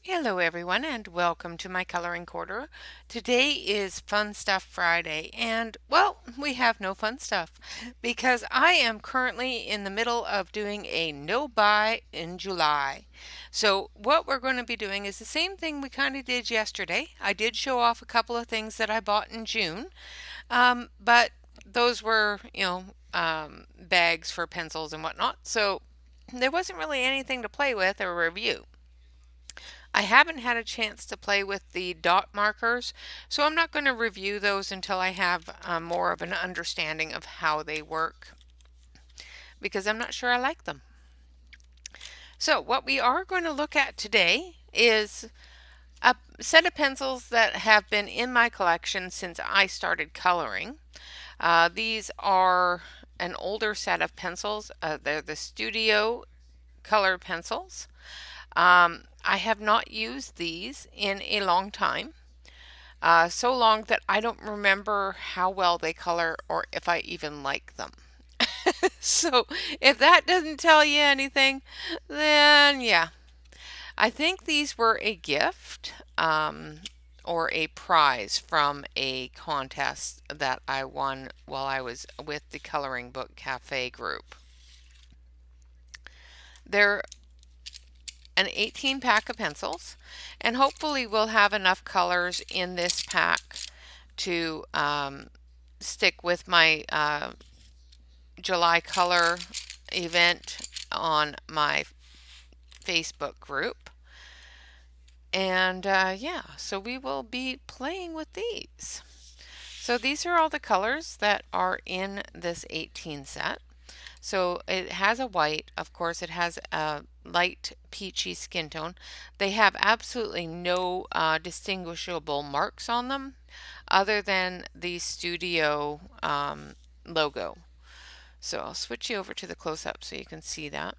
Hello everyone and welcome to my coloring quarter. Today is Fun Stuff Friday and well, we have no fun stuff because I am currently in the middle of doing a no buy in July. So what we're going to be doing is the same thing we kind of did yesterday. I did show off a couple of things that I bought in June, but those were, bags for pencils and whatnot. So there wasn't really anything to play with or review. I haven't had a chance to play with the dot markers, so I'm not going to review those until I have more of an understanding of how they work because I'm not sure I like them. So what we are going to look at today is a set of pencils that have been in my collection since I started coloring. These are an older set of pencils. They're the Studio color pencils. I have not used these in a long time. So long that I don't remember how well they color or if I even like them. So if that doesn't tell you anything, then yeah. I think these were a gift or a prize from a contest that I won while I was with the Coloring Book Cafe group. They're an 18 pack of pencils, and hopefully we'll have enough colors in this pack to stick with my July color event on my Facebook group. And yeah, so we will be playing with these. So these are all the colors that are in this 18 set. So it has a white, of course it has a light peachy skin tone. They have absolutely no distinguishable marks on them other than the Studio logo. So I'll switch you over to the close-up so you can see that.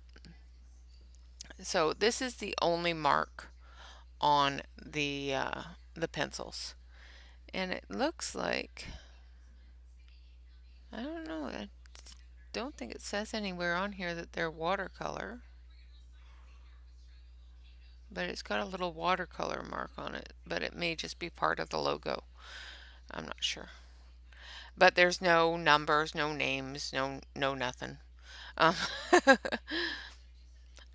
So this is the only mark on the pencils. And it looks like, I don't know, I don't think it says anywhere on here that they're watercolor. But it's got a little watercolor mark on it, but it may just be part of the logo. I'm not sure. But there's no numbers, no names, no nothing. Um,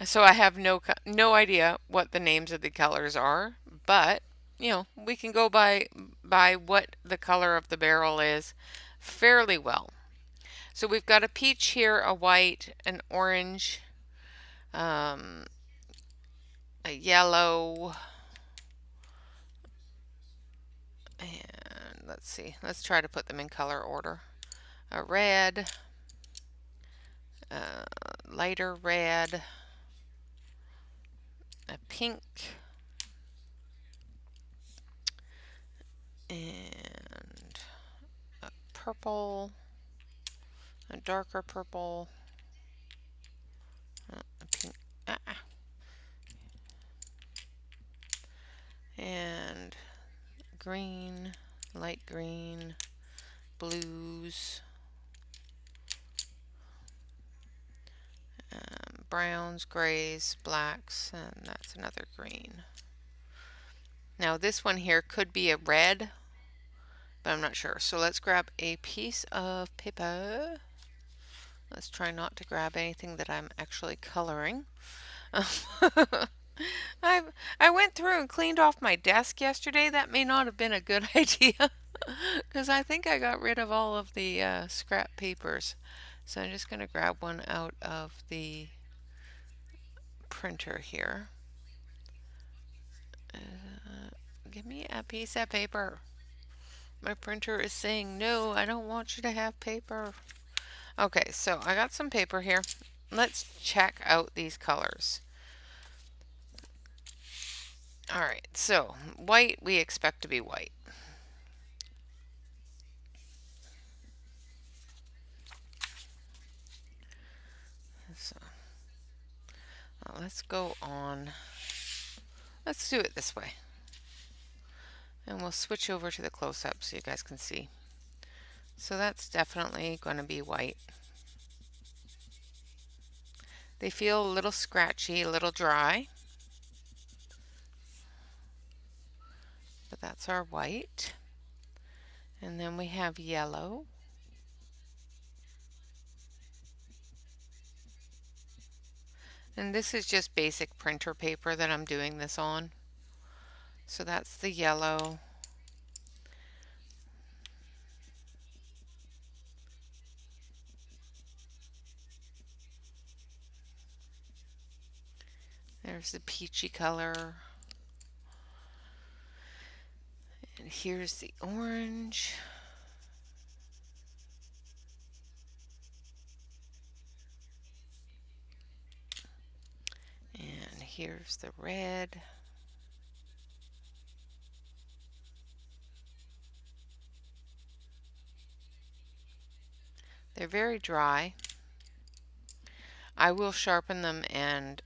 so I have no idea what the names of the colors are, but we can go by what the color of the barrel is fairly well. So we've got a peach here, a white, an orange, a yellow, and let's see, let's try to put them in color order. A red, lighter red, a pink, and a purple, a darker purple, a pink, and green, light green, blues, browns, grays, blacks, and that's another green. Now this one here could be a red, but I'm not sure. So let's grab a piece of paper. Let's try not to grab anything that I'm actually coloring. I went through and cleaned off my desk yesterday. That may not have been a good idea because I think I got rid of all of the scrap papers. So I'm just going to grab one out of the printer here. Give me a piece of paper. My printer is saying, no, I don't want you to have paper. Okay, so I got some paper here. Let's check out these colors. Alright, so white we expect to be white. So let's go on. Let's do it this way. And we'll switch over to the close-up so you guys can see. So that's definitely going to be white. They feel a little scratchy, a little dry. But that's our white. And then we have yellow. And this is just basic printer paper that I'm doing this on. So that's the yellow. There's the peachy color. And here's the orange. And here's the red. They're very dry. I will sharpen them and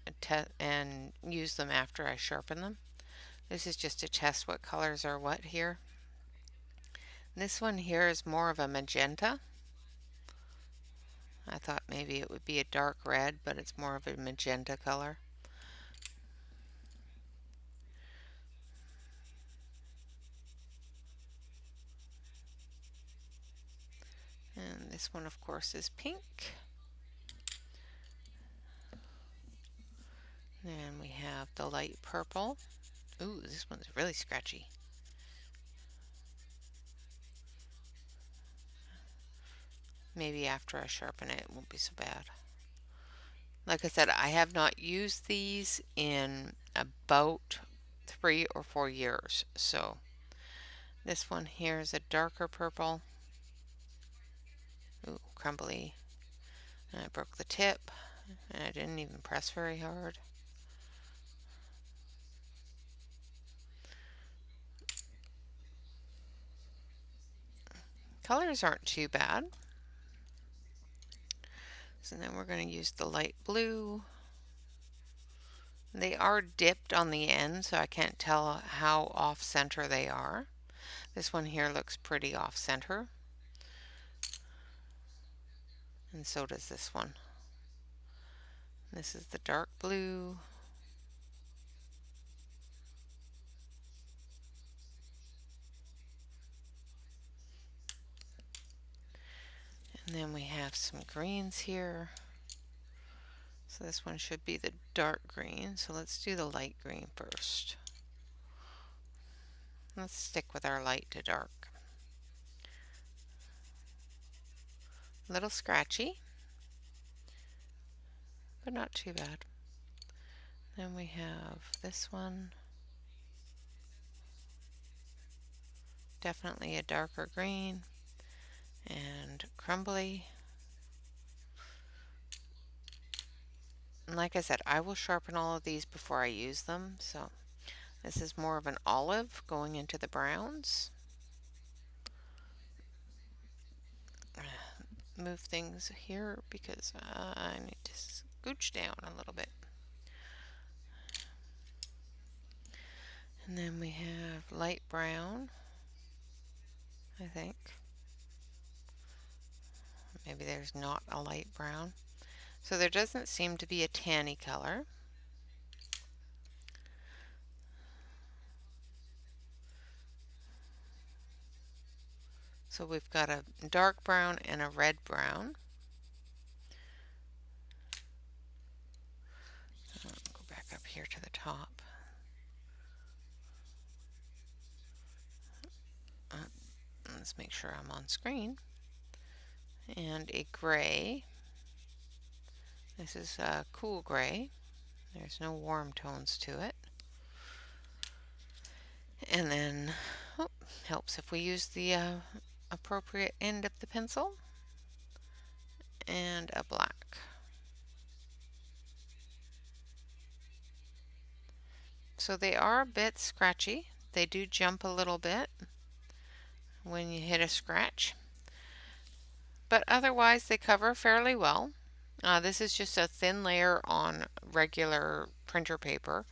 use them after I sharpen them. This is just to test what colors are what here. This one here is more of a magenta. I thought maybe it would be a dark red, but it's more of a magenta color. And this one, of course, is pink. And we have the light purple. Ooh, this one's really scratchy. Maybe after I sharpen it, it won't be so bad. Like I said, I have not used these in about 3 or 4 years. So this one here is a darker purple. Ooh, crumbly. And I broke the tip, and I didn't even press very hard. Colors aren't too bad. So then we're going to use the light blue. They are dipped on the end, so I can't tell how off center they are. This one here looks pretty off center. And so does this one. This is the dark blue. And then we have some greens here. So this one should be the dark green. So let's do the light green first. Let's stick with our light to dark. A little scratchy, but not too bad. Then we have this one. Definitely a darker green and crumbly. And like I said, I will sharpen all of these before I use them. So this is more of an olive going into the browns. Move things here because I need to scooch down a little bit. And then we have light brown, I think. Maybe there's not a light brown. So there doesn't seem to be a tanny color. So we've got a dark brown and a red brown. Go back up here to the top. Let's make sure I'm on screen. And a gray. This is a cool gray. There's no warm tones to it. And then, helps if we use the appropriate end of the pencil. And a black. So they are a bit scratchy. They do jump a little bit when you hit a scratch. But otherwise they cover fairly well. This is just a thin layer on regular printer paper.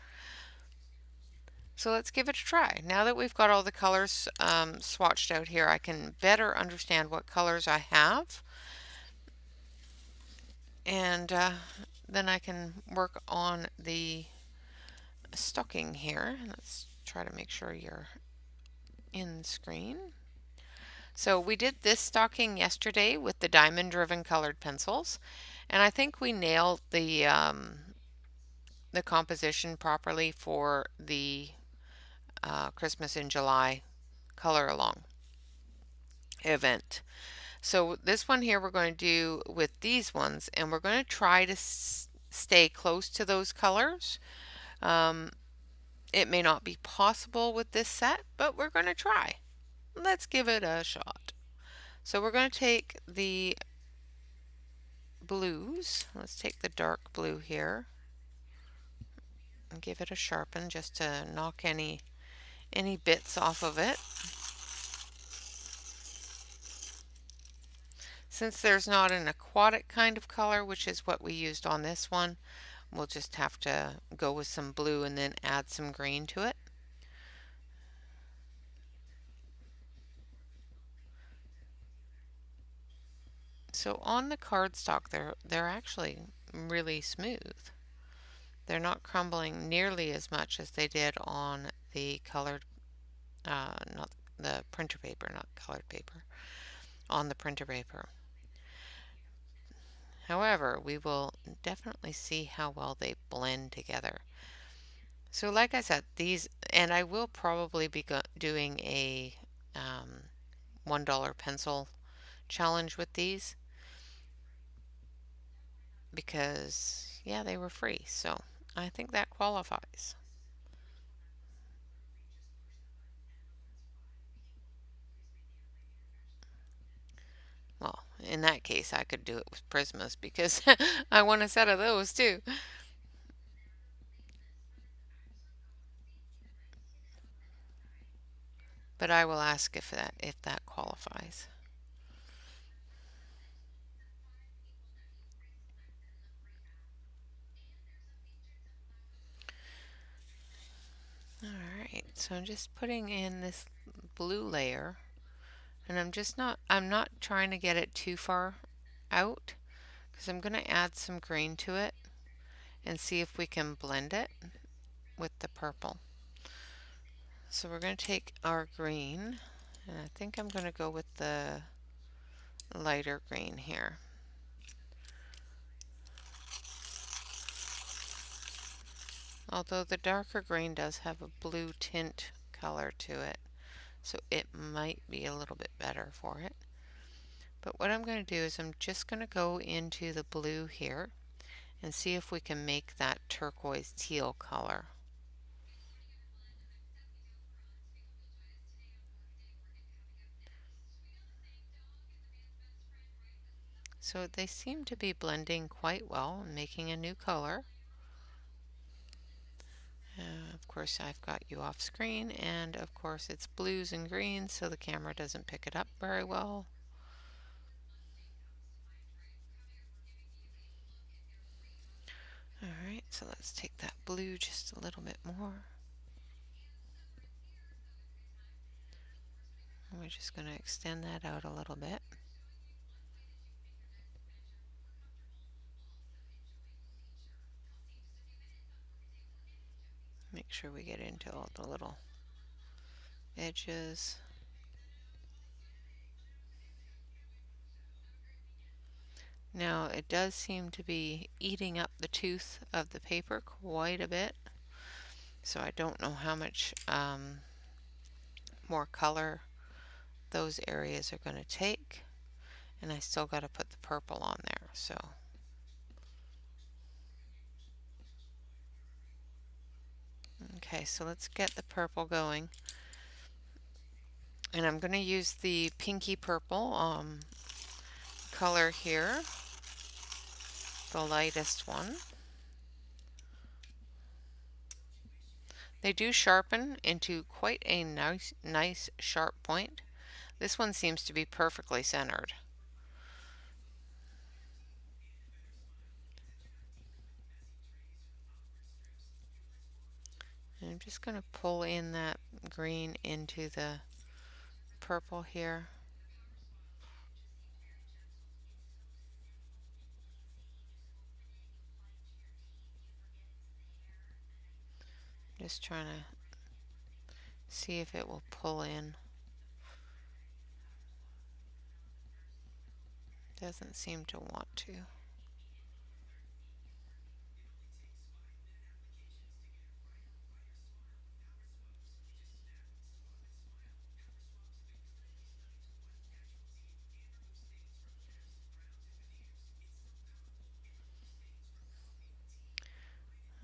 So let's give it a try. Now that we've got all the colors swatched out here, I can better understand what colors I have. And then I can work on the stocking here. Let's try to make sure you're in screen. So we did this stocking yesterday with the diamond driven colored pencils, and I think we nailed the composition properly for the Christmas in July color along event. So this one here we're going to do with these ones, and we're going to try to stay close to those colors. It may not be possible with this set, but we're going to try. Let's give it a shot. So we're going to take the blues. Let's take the dark blue here and give it a sharpen just to knock any bits off of it. Since there's not an aquatic kind of color, which is what we used on this one, we'll just have to go with some blue and then add some green to it. So on the cardstock, they're actually really smooth. They're not crumbling nearly as much as they did on the colored, not the printer paper, not colored paper, on the printer paper. However, we will definitely see how well they blend together. So like I said, these, and I will probably be doing a $1 pencil challenge with these because, yeah, they were free. So I think that qualifies. Well, in that case, I could do it with Prismas because I want a set of those too. But I will ask if that qualifies. Alright, so I'm just putting in this blue layer, and I'm not trying to get it too far out because I'm going to add some green to it and see if we can blend it with the purple. So we're going to take our green, and I think I'm going to go with the lighter green here. Although the darker green does have a blue tint color to it, so it might be a little bit better for it. But what I'm going to do is I'm just going to go into the blue here and see if we can make that turquoise teal color. So they seem to be blending quite well and making a new color. Of course, I've got you off screen, and of course it's blues and greens, so the camera doesn't pick it up very well. Alright, so let's take that blue just a little bit more. We're just going to extend that out a little bit. Make sure we get into all the little edges. Now it does seem to be eating up the tooth of the paper quite a bit, so I don't know how much more color those areas are going to take, and I still got to put the purple on there. So okay, so let's get the purple going, and I'm going to use the pinky purple color here, the lightest one. They do sharpen into quite a nice sharp point. This one seems to be perfectly centered. And I'm just going to pull in that green into the purple here. Just trying to see if it will pull in. Doesn't seem to want to.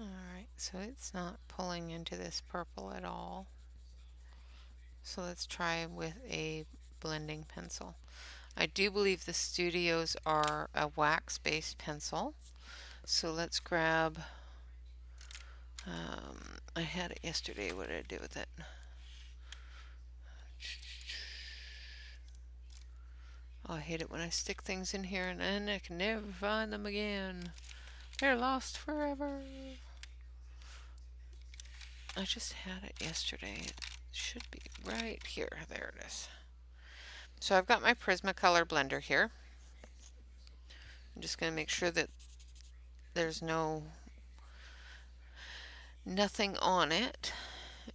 Alright, so it's not pulling into this purple at all. So let's try with a blending pencil. I do believe the Studios are a wax-based pencil. So let's grab, I had it yesterday. What did I do with it? Oh, I hate it when I stick things in here and then I can never find them again. They're lost forever. I just had it yesterday. It should be right here. There it is. So I've got my Prismacolor blender here. I'm just going to make sure that there's nothing on it.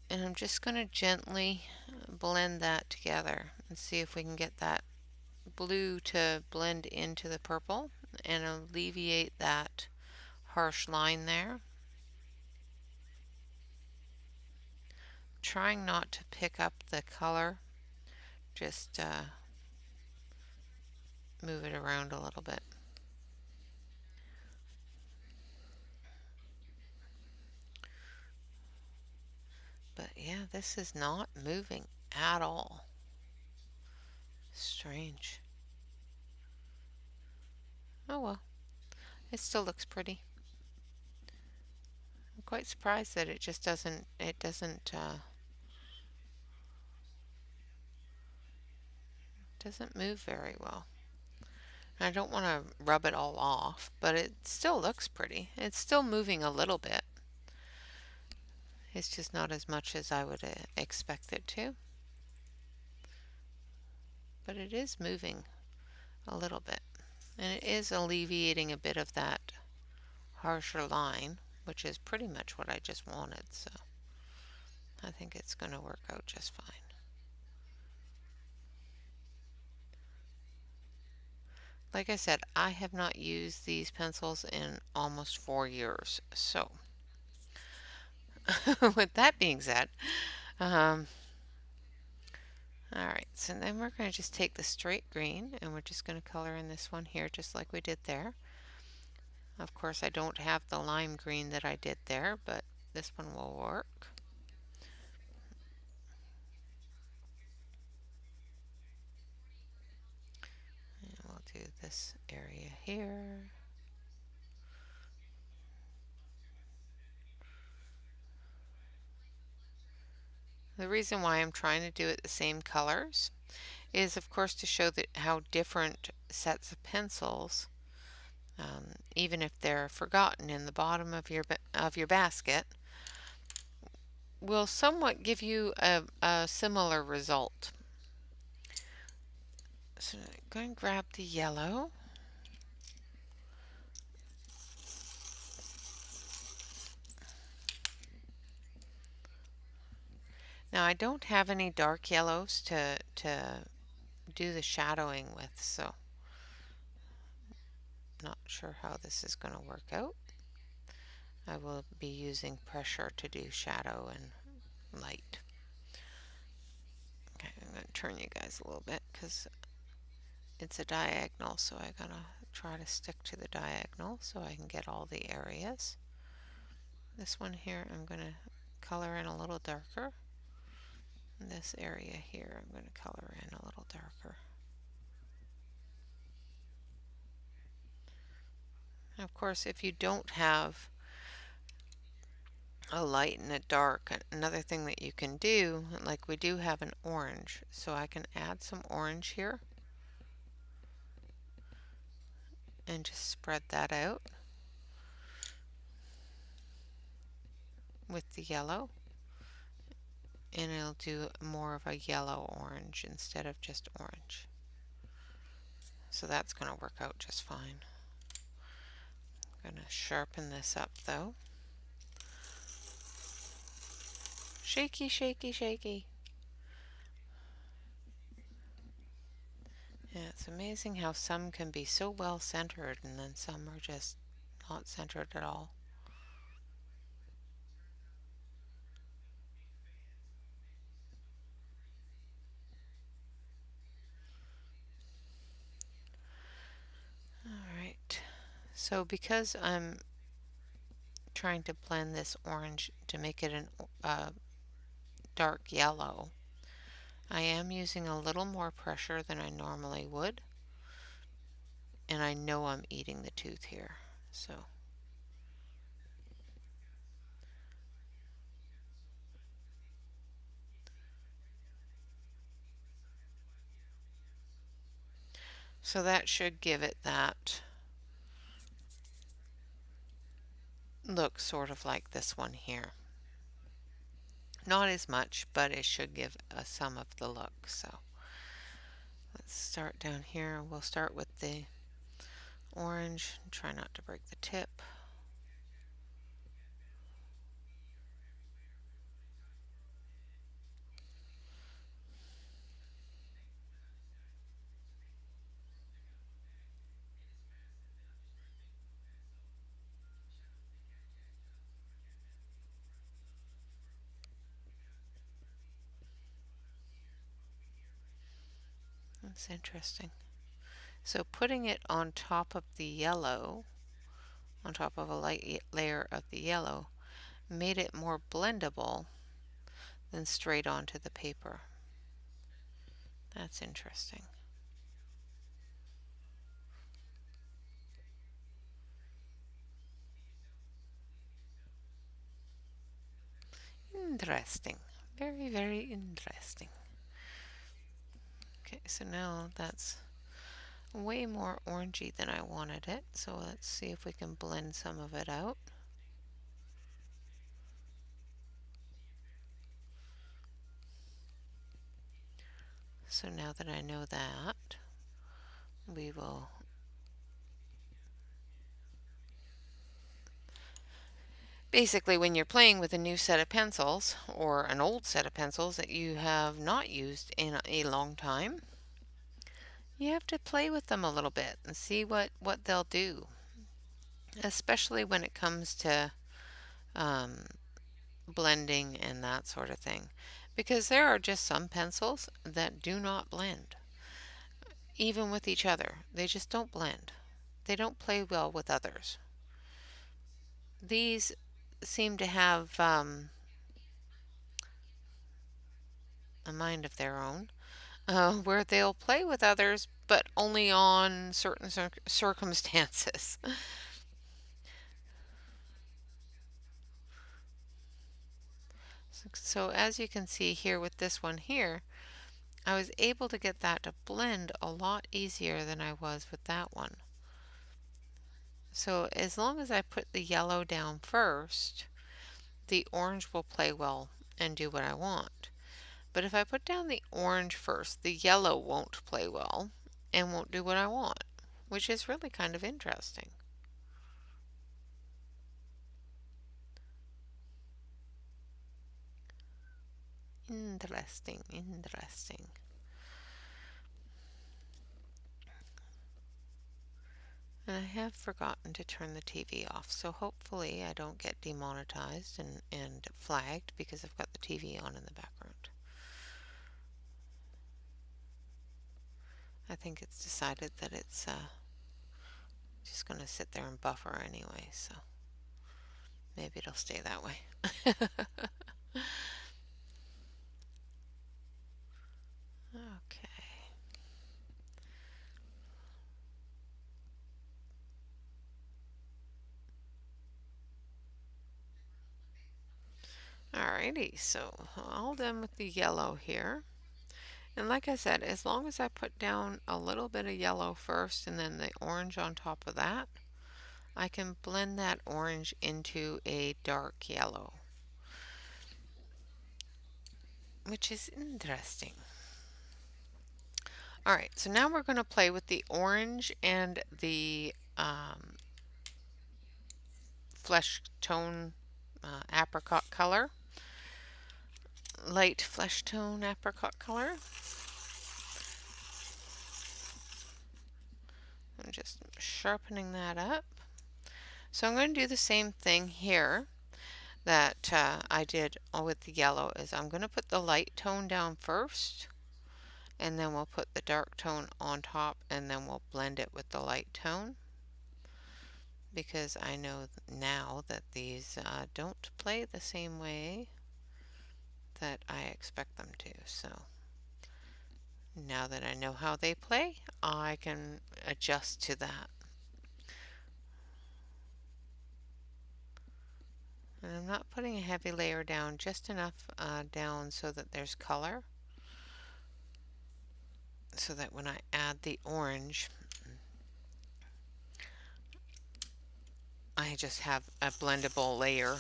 And I'm just going to gently blend that together and see if we can get that blue to blend into the purple and alleviate that harsh line there. Trying not to pick up the color, just move it around a little bit. But yeah, this is not moving at all. Strange. Oh well, it still looks pretty. I'm quite surprised that it just doesn't move very well. I don't want to rub it all off, but it still looks pretty. It's still moving a little bit. It's just not as much as I would expect it to. But it is moving a little bit. And it is alleviating a bit of that harsher line, which is pretty much what I just wanted. So I think it's going to work out just fine. Like I said, I have not used these pencils in almost 4 years. So with that being said, alright, so then we're going to just take the straight green and we're just going to color in this one here just like we did there. Of course, I don't have the lime green that I did there, but this one will work. And we'll do this area here. The reason why I'm trying to do it the same colors is, of course, to show that how different sets of pencils, even if they're forgotten in the bottom of your basket, will somewhat give you a similar result. So I'm going to grab the yellow. Now I don't have any dark yellows to do the shadowing with, so not sure how this is going to work out. I will be using pressure to do shadow and light. Okay, I'm going to turn you guys a little bit because it's a diagonal, so I gotta try to stick to the diagonal so I can get all the areas. This one here I'm going to color in a little darker. This area here I'm going to color in a little darker. Of course, if you don't have a light and a dark, another thing that you can do, like we do have an orange, so I can add some orange here and just spread that out with the yellow. and it'll do more of a yellow orange instead of just orange. So that's going to work out just fine. I'm going to sharpen this up though. Shaky, shaky, shaky. Yeah, it's amazing how some can be so well centered and then some are just not centered at all. Alright, so because I'm trying to blend this orange to make it a dark yellow, I am using a little more pressure than I normally would, and I know I'm eating the tooth here. So that should give it that look sort of like this one here. Not as much, but it should give some of the look. So let's start down here. We'll start with the orange. Try not to break the tip. That's interesting. So putting it on top of the yellow, on top of a light layer of the yellow, made it more blendable than straight onto the paper. That's interesting. Interesting. Very, very interesting. Okay, so now that's way more orangey than I wanted it. So let's see if we can blend some of it out. So now that I know that, we will basically, when you're playing with a new set of pencils or an old set of pencils that you have not used in a long time, you have to play with them a little bit and see what they'll do, especially when it comes to um, blending and that sort of thing. Because there are just some pencils that do not blend, even with each other. They just don't blend. They don't play well with others. These seem to have a mind of their own, where they'll play with others, but only on certain circumstances. So as you can see here with this one here, I was able to get that to blend a lot easier than I was with that one. So as long as I put the yellow down first, the orange will play well and do what I want. But if I put down the orange first, the yellow won't play well and won't do what I want, which is really kind of interesting. Interesting, interesting. And I have forgotten to turn the TV off, so hopefully I don't get demonetized and flagged because I've got the TV on in the background. I think it's decided that it's just going to sit there and buffer anyway, so maybe it'll stay that way. Okay. Alrighty, so all done with the yellow here. And like I said, as long as I put down a little bit of yellow first and then the orange on top of that, I can blend that orange into a dark yellow. which is interesting. All right, so now we're going to play with the orange and the flesh tone apricot color, light flesh tone apricot color. I'm just sharpening that up. So I'm going to do the same thing here that I did with the yellow. Is I'm going to put the light tone down first, and then we'll put the dark tone on top, and then we'll blend it with the light tone, because I know now that these don't play the same way that I expect them to. So now that I know how they play, I can adjust to that. And I'm not putting a heavy layer down, just enough down so that there's color, so that when I add the orange, I just have a blendable layer.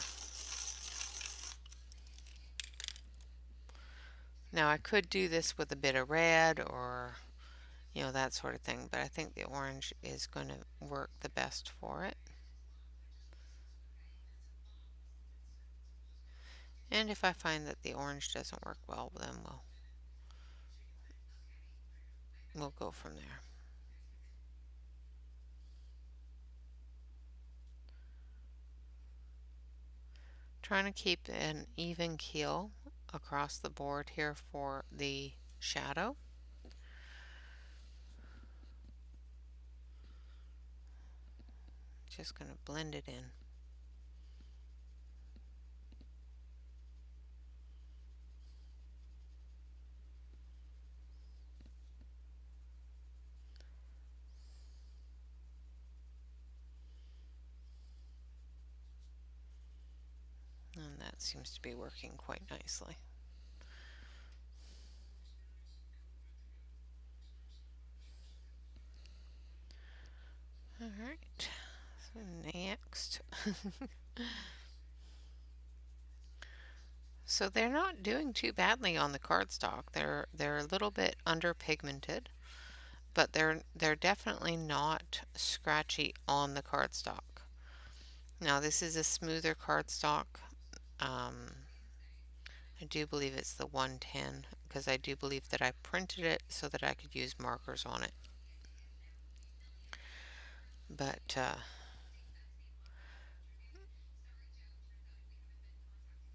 Now I could do this with a bit of red or, that sort of thing, but I think the orange is going to work the best for it. And if I find that the orange doesn't work well, then we'll go from there. Trying to keep an even keel across the board here for the shadow. Just going to blend it in. And that seems to be working quite nicely. Alright, so next. So they're not doing too badly on the cardstock. They're a little bit underpigmented, but they're definitely not scratchy on the cardstock. Now this is a smoother cardstock. I do believe it's the 110, because I do believe that I printed it so that I could use markers on it. But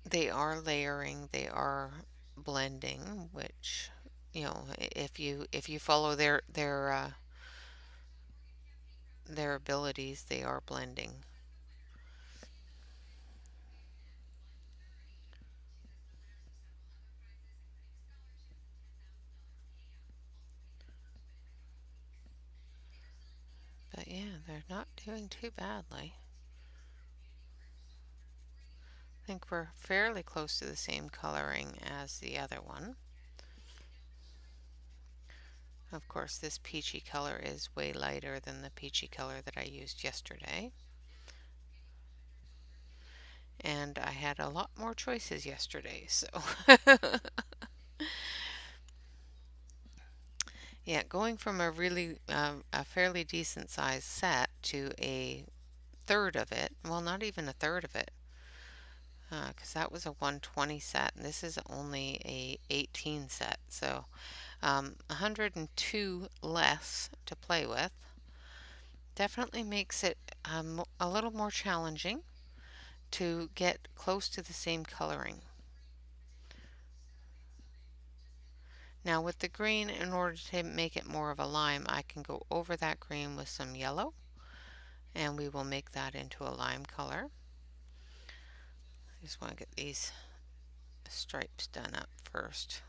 they are layering, they are blending, which, if you follow their abilities, they are blending. But yeah, they're not doing too badly. I think we're fairly close to the same coloring as the other one. Of course, this peachy color is way lighter than the peachy color that I used yesterday. And I had a lot more choices yesterday, so yeah, going from a fairly decent sized set to a third of it, well, not even a third of it, because that was a 120 set, and this is only a 18 set, so 102 less to play with. Definitely makes it a little more challenging to get close to the same coloring. Now with the green, in order to make it more of a lime, I can go over that green with some yellow, and we will make that into a lime color. I just want to get these stripes done up first.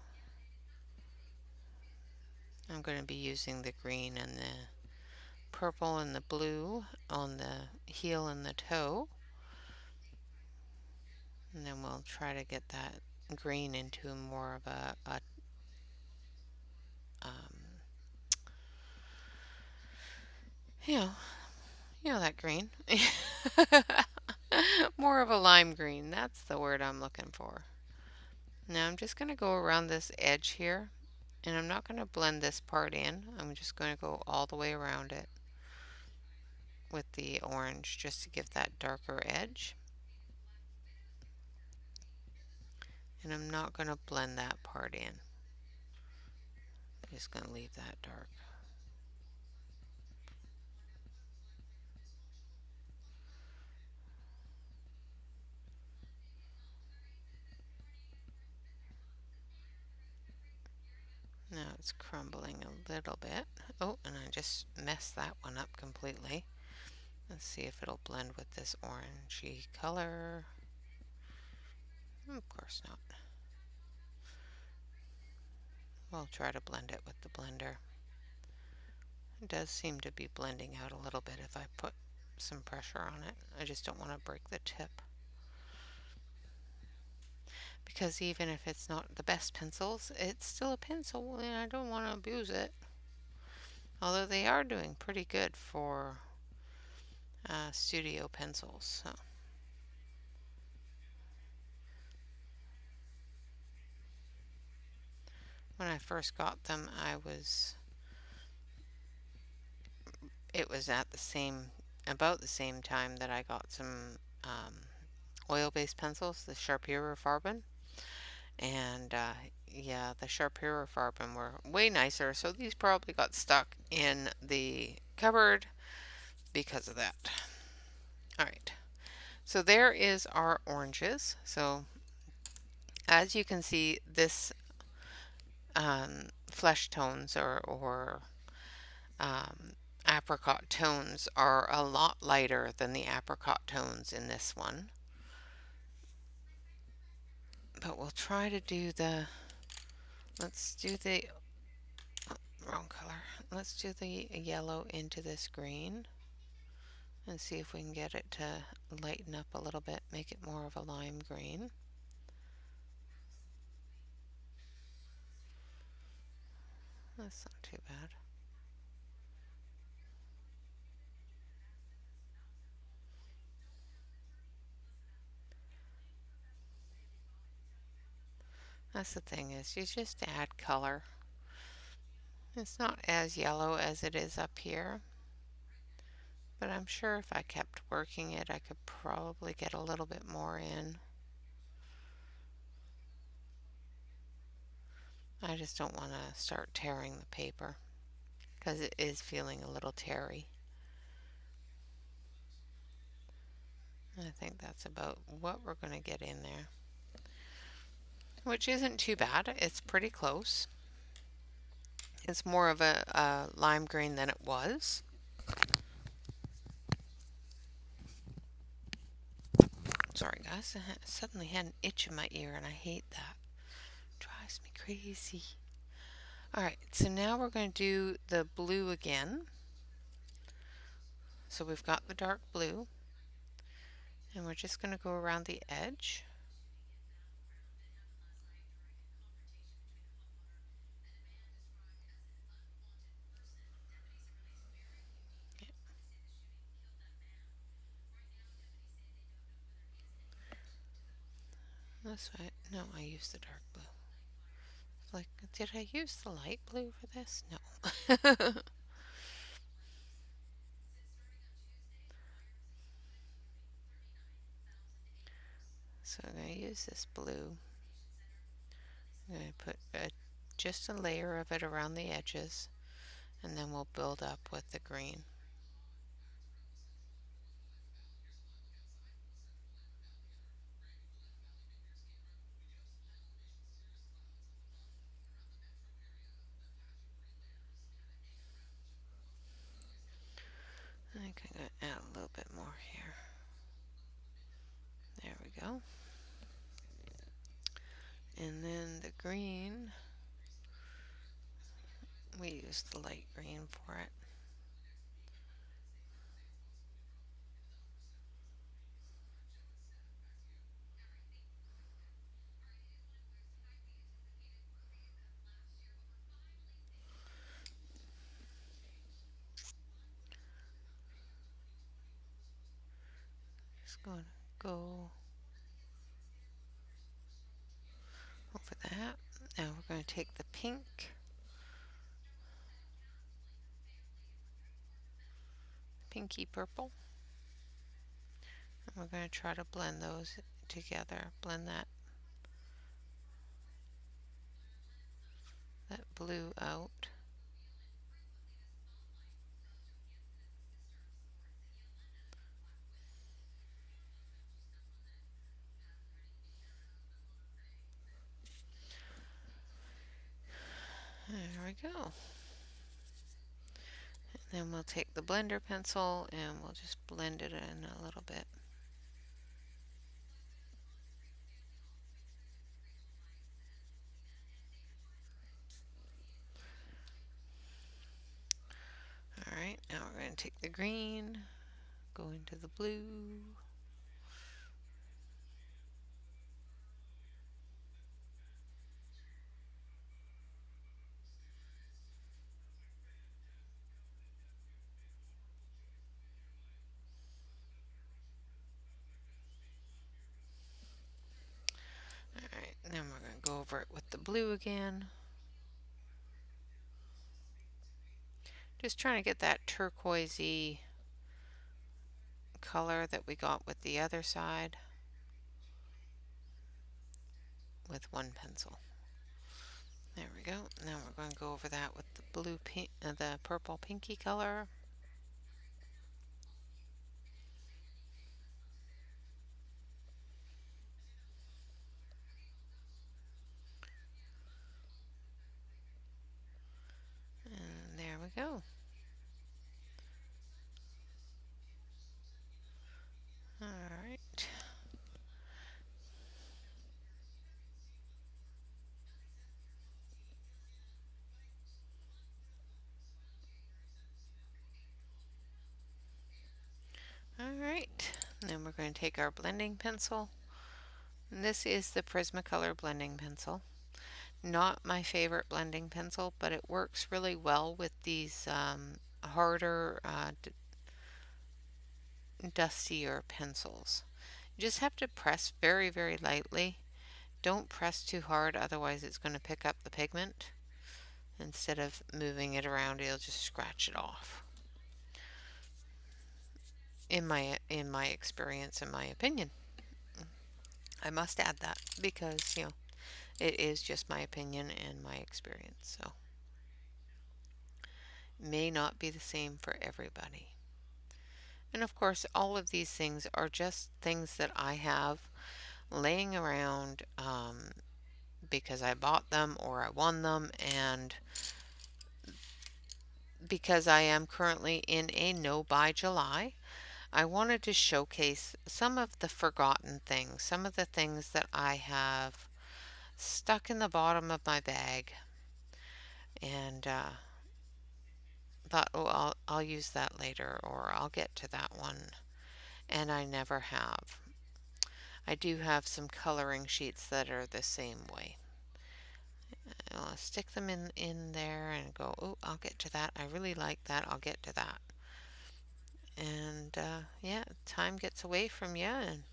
I'm going to be using the green and the purple and the blue on the heel and the toe. And then we'll try to get that green into more of a you know, that green. More of a lime green. That's the word I'm looking for. Now I'm just going to go around this edge here, and I'm not going to blend this part in. I'm just going to go all the way around it with the orange just to give that darker edge. And I'm not going to blend that part in. I'm just going to leave that dark. Now it's crumbling a little bit. Oh, and I just messed that one up completely. Let's see if it'll blend with this orangey color. Of course not. We'll try to blend it with the blender. It does seem to be blending out a little bit if I put some pressure on it. I just don't want to break the tip. Because even if it's not the best pencils, it's still a pencil and I don't want to abuse it. Although they are doing pretty good for studio pencils. So. When I first got them, it was at about the same time that I got some oil-based pencils, the Sharp Hero Farben. And yeah, the Sharp Hero Farben were way nicer, so these probably got stuck in the cupboard because of that. Alright, so there is our oranges. So as you can see, this flesh tones or apricot tones are a lot lighter than the apricot tones in this one. But we'll try to do let's do the, wrong color. Let's do the yellow into this green and see if we can get it to lighten up a little bit, make it more of a lime green. That's not too bad. That's the thing, is you just add color. It's not as yellow as it is up here, but I'm sure if I kept working it, I could probably get a little bit more in. I just don't want to start tearing the paper because it is feeling a little teary. I think that's about what we're going to get in there, which isn't too bad. It's pretty close. It's more of a lime green than it was. Sorry guys, I suddenly had an itch in my ear and I hate that. It drives me crazy. Alright, so now we're going to do the blue again. So we've got the dark blue, and we're just going to go around the edge. That's right. No, I used the dark blue. Like, did I use the light blue for this? No. So I'm going to use this blue. I'm going to put just a layer of it around the edges, and then we'll build up with the green. I think I'm going to add a little bit more here. There we go. And then the green, we use the light green for it. Just going to go over that. Now we're going to take the pink, pinky purple, and we're going to try to blend those together. Blend that blue out. There we go. And then we'll take the blender pencil and we'll just blend it in a little bit. Alright, now we're going to take the green, go into the blue. Alright, and then we're going to go over it with the blue again. Just trying to get that turquoisey color that we got with the other side with one pencil. There we go. Now we're going to go over that with the blue pink, the purple pinky color. And there we go. Alright. Alright. Then we're going to take our blending pencil. And this is the Prismacolor blending pencil. Not my favorite blending pencil, but it works really well with these harder, dustier pencils. You just have to press very, very lightly. Don't press too hard, otherwise it's going to pick up the pigment. Instead of moving it around, it'll just scratch it off. In my experience, in my opinion. I must add that because, it is just my opinion and my experience, so may not be the same for everybody. And of course, all of these things are just things that I have laying around because I bought them or I won them, and because I am currently in a no buy July, I wanted to showcase some of the forgotten things, some of the things that I have stuck in the bottom of my bag, and thought, oh, I'll use that later, or I'll get to that one, and I never have. I do have some coloring sheets that are the same way. I'll stick them in there and go, oh, I'll get to that. I really like that. I'll get to that. And yeah, time gets away from you, and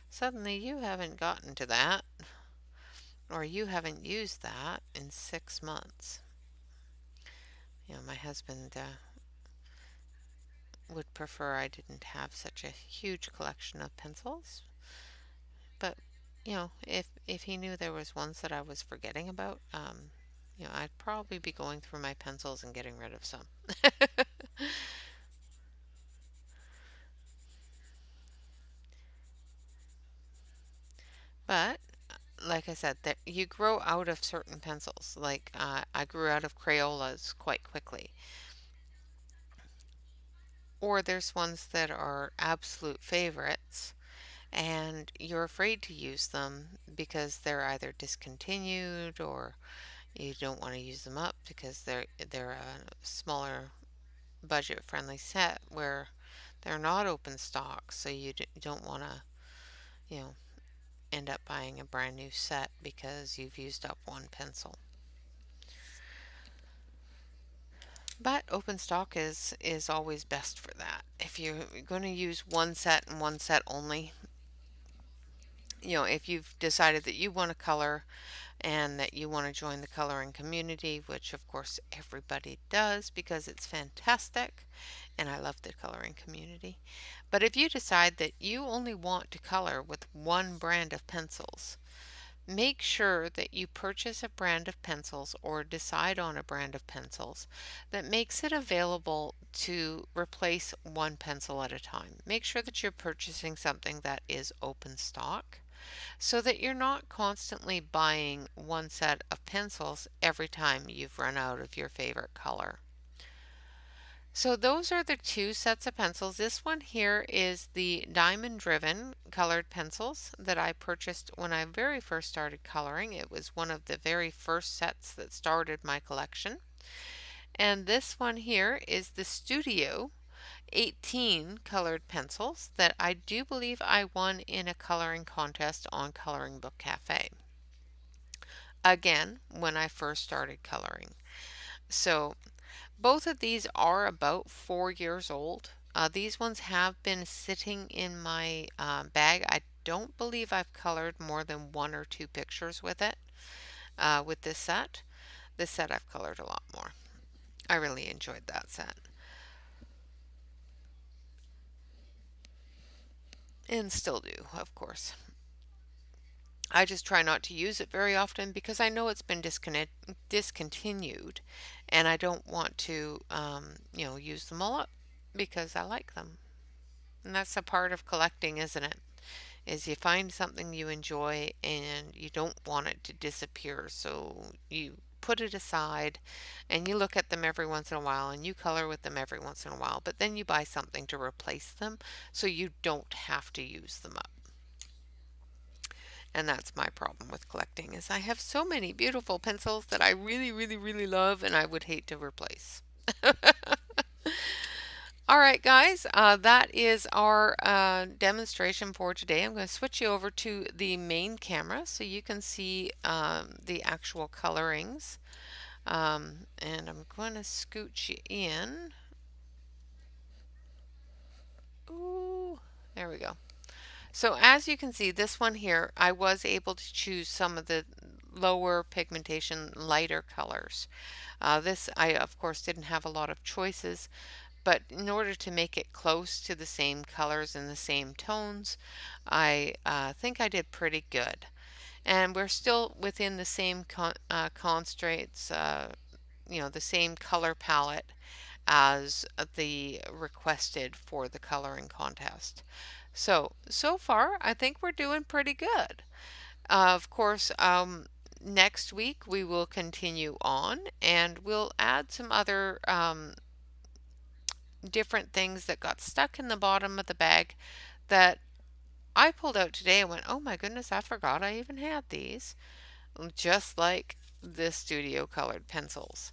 suddenly you haven't gotten to that, or you haven't used that in 6 months. My husband would prefer I didn't have such a huge collection of pencils, but if he knew there was ones that I was forgetting about, I'd probably be going through my pencils and getting rid of some. But like I said, that you grow out of certain pencils. Like I grew out of Crayolas quite quickly. Or there's ones that are absolute favorites, and you're afraid to use them because they're either discontinued or you don't want to use them up because they're a smaller budget friendly set where they're not open stock, so you don't want to, you know, end up buying a brand new set because you've used up one pencil. But open stock is always best for that. If you're going to use one set and one set only, if you've decided that you want to color and that you want to join the coloring community, which of course everybody does because it's fantastic and I love the coloring community. But if you decide that you only want to color with one brand of pencils, make sure that you purchase a brand of pencils or decide on a brand of pencils that makes it available to replace one pencil at a time. Make sure that you're purchasing something that is open stock so that you're not constantly buying one set of pencils every time you've run out of your favorite color. So those are the two sets of pencils. This one here is the diamond driven colored pencils that I purchased when I very first started coloring. It was one of the very first sets that started my collection. And this one here is the Studio 18 colored pencils that I do believe I won in a coloring contest on Coloring Book Cafe. Again, when I first started coloring. So both of these are about 4 years old. These ones have been sitting in my bag. I don't believe I've colored more than one or two pictures with it, with this set. This set I've colored a lot more. I really enjoyed that set. And still do, of course. I just try not to use it very often because I know it's been discontinued and I don't want to, use them all up because I like them. And that's a part of collecting, isn't it? Is you find something you enjoy and you don't want it to disappear. So you put it aside and you look at them every once in a while and you color with them every once in a while. But then you buy something to replace them so you don't have to use them up. And that's my problem with collecting is I have so many beautiful pencils that I really, really, really love and I would hate to replace. All right, guys, that is our demonstration for today. I'm going to switch you over to the main camera so you can see the actual colorings. And I'm going to scooch you in. Ooh, there we go. So as you can see, this one here, I was able to choose some of the lower pigmentation, lighter colors. This, I of course didn't have a lot of choices, but in order to make it close to the same colors and the same tones, I think I did pretty good. And we're still within the same constraints, the same color palette as the requested for the coloring contest. So far, I think we're doing pretty good. Of course, next week we will continue on and we'll add some other different things that got stuck in the bottom of the bag that I pulled out today and went, oh my goodness, I forgot I even had these. Just like the studio colored pencils.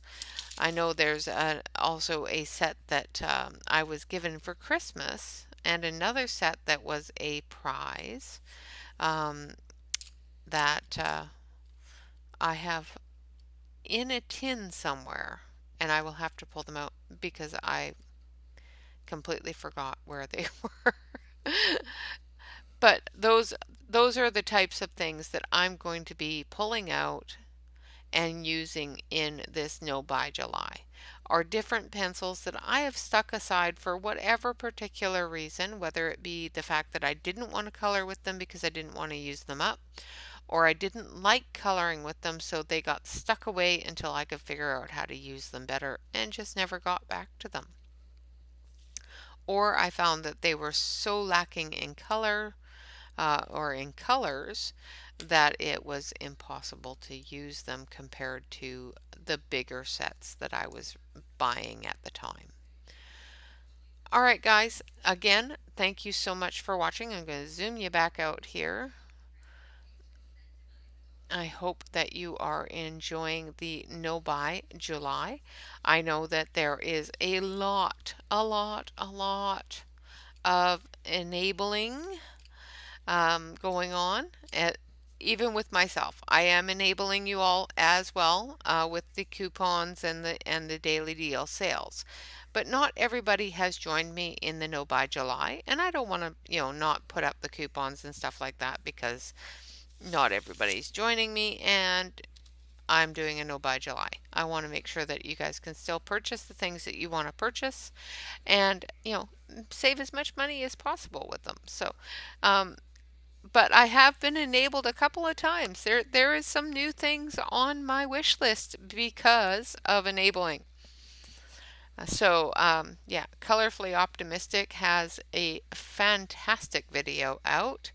I know there's also a set that I was given for Christmas and another set that was a prize um, that I have in a tin somewhere and I will have to pull them out because I completely forgot where they were. But those are the types of things that I'm going to be pulling out and using in this No Buy July are different pencils that I have stuck aside for whatever particular reason, whether it be the fact that I didn't want to color with them because I didn't want to use them up, or I didn't like coloring with them so they got stuck away until I could figure out how to use them better and just never got back to them. Or I found that they were so lacking in color or in colors that it was impossible to use them compared to the bigger sets that I was buying at the time. All right, guys, again, thank you so much for watching. I'm going to zoom you back out here. I hope that you are enjoying the No Buy July. I know that there is a lot of enabling going on. Even with myself, I am enabling you all as well with the coupons and the daily deal sales. but not everybody has joined me in the No Buy July, and I don't want to, not put up the coupons and stuff like that because not everybody's joining me, and I'm doing a No Buy July. I want to make sure that you guys can still purchase the things that you want to purchase and, save as much money as possible with them. So, um, but I have been enabled a couple of times. There is some new things on my wish list because of enabling. Yeah, Colorfully Optimistic has a fantastic video out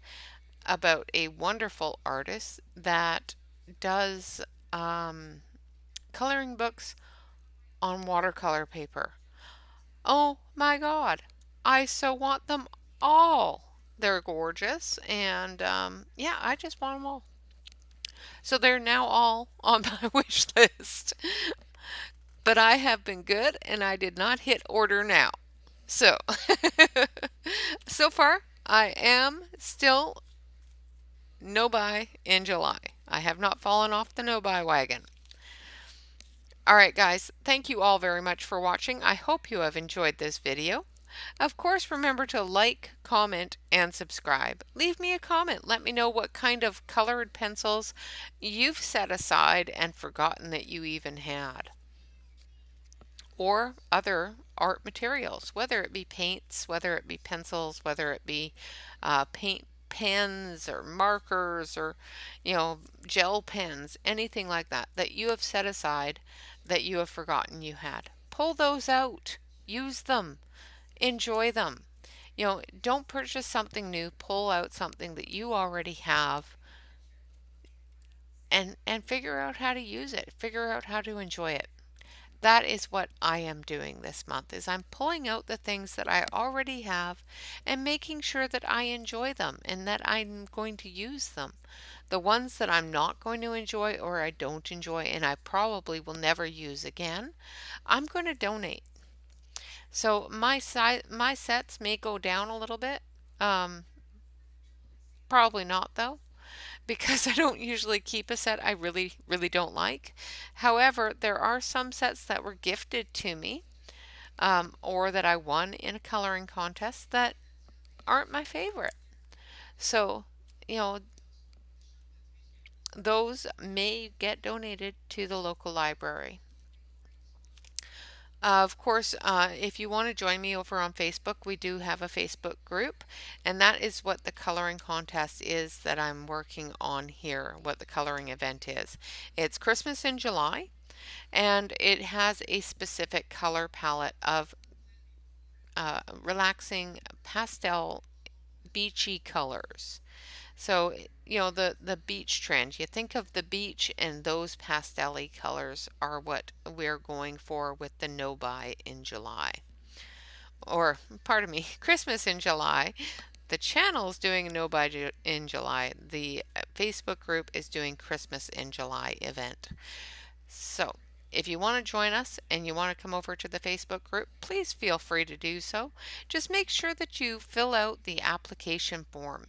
about a wonderful artist that does coloring books on watercolor paper. Oh my God, I so want them all. They're gorgeous, and yeah, I just want them all. So they're now all on my wish list. But I have been good, and I did not hit order now. So, so far, I am still no buy in July. I have not fallen off the no buy wagon. All right, guys, thank you all very much for watching. I hope you have enjoyed this video. Of course, remember to like, comment, and subscribe. Leave me a comment. Let me know what kind of colored pencils you've set aside and forgotten that you even had, or other art materials, whether it be paints, whether it be pencils, whether it be paint pens or markers or gel pens, anything like that that you have set aside that you have forgotten you had. Pull those out, use them, enjoy them. Don't purchase something new. Pull out something that you already have and figure out how to use it, figure out how to enjoy it. That is what I am doing this month, is I'm pulling out the things that I already have and making sure that I enjoy them and that I'm going to use them. The ones that I'm not going to enjoy or I don't enjoy and I probably will never use again, I'm going to donate. So my sets may go down a little bit. Probably not though, because I don't usually keep a set I really, really don't like. However, there are some sets that were gifted to me or that I won in a coloring contest that aren't my favorite. So, you know, those may get donated to the local library. Of course, if you want to join me over on Facebook, we do have a Facebook group, and that is what the coloring contest is that I'm working on here, what the coloring event is. It's Christmas in July, and it has a specific color palette of relaxing pastel beachy colors. So, the beach trend, you think of the beach and those pastel-y colors are what we're going for with the no buy in July. Or, pardon me, Christmas in July. The channel is doing a no buy in July. The Facebook group is doing Christmas in July event. So, if you want to join us and you want to come over to the Facebook group, please feel free to do so. Just make sure that you fill out the application form.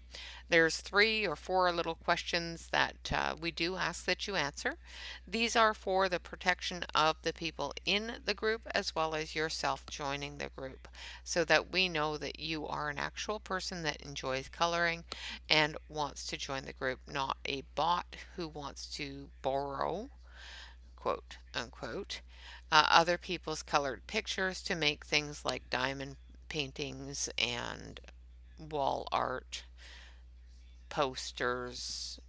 There's 3 or 4 little questions that we do ask that you answer. These are for the protection of the people in the group as well as yourself joining the group, so that we know that you are an actual person that enjoys coloring and wants to join the group, not a bot who wants to borrow, quote unquote, other people's colored pictures to make things like diamond paintings and wall art, posters,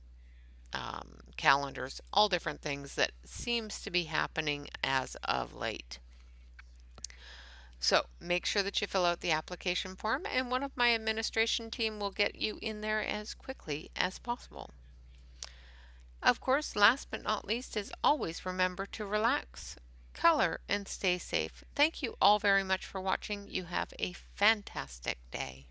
calendars, all different things that seems to be happening as of late. So make sure that you fill out the application form, and one of my administration team will get you in there as quickly as possible. Of course, last but not least, is always remember to relax, color, and stay safe. Thank you all very much for watching. You have a fantastic day.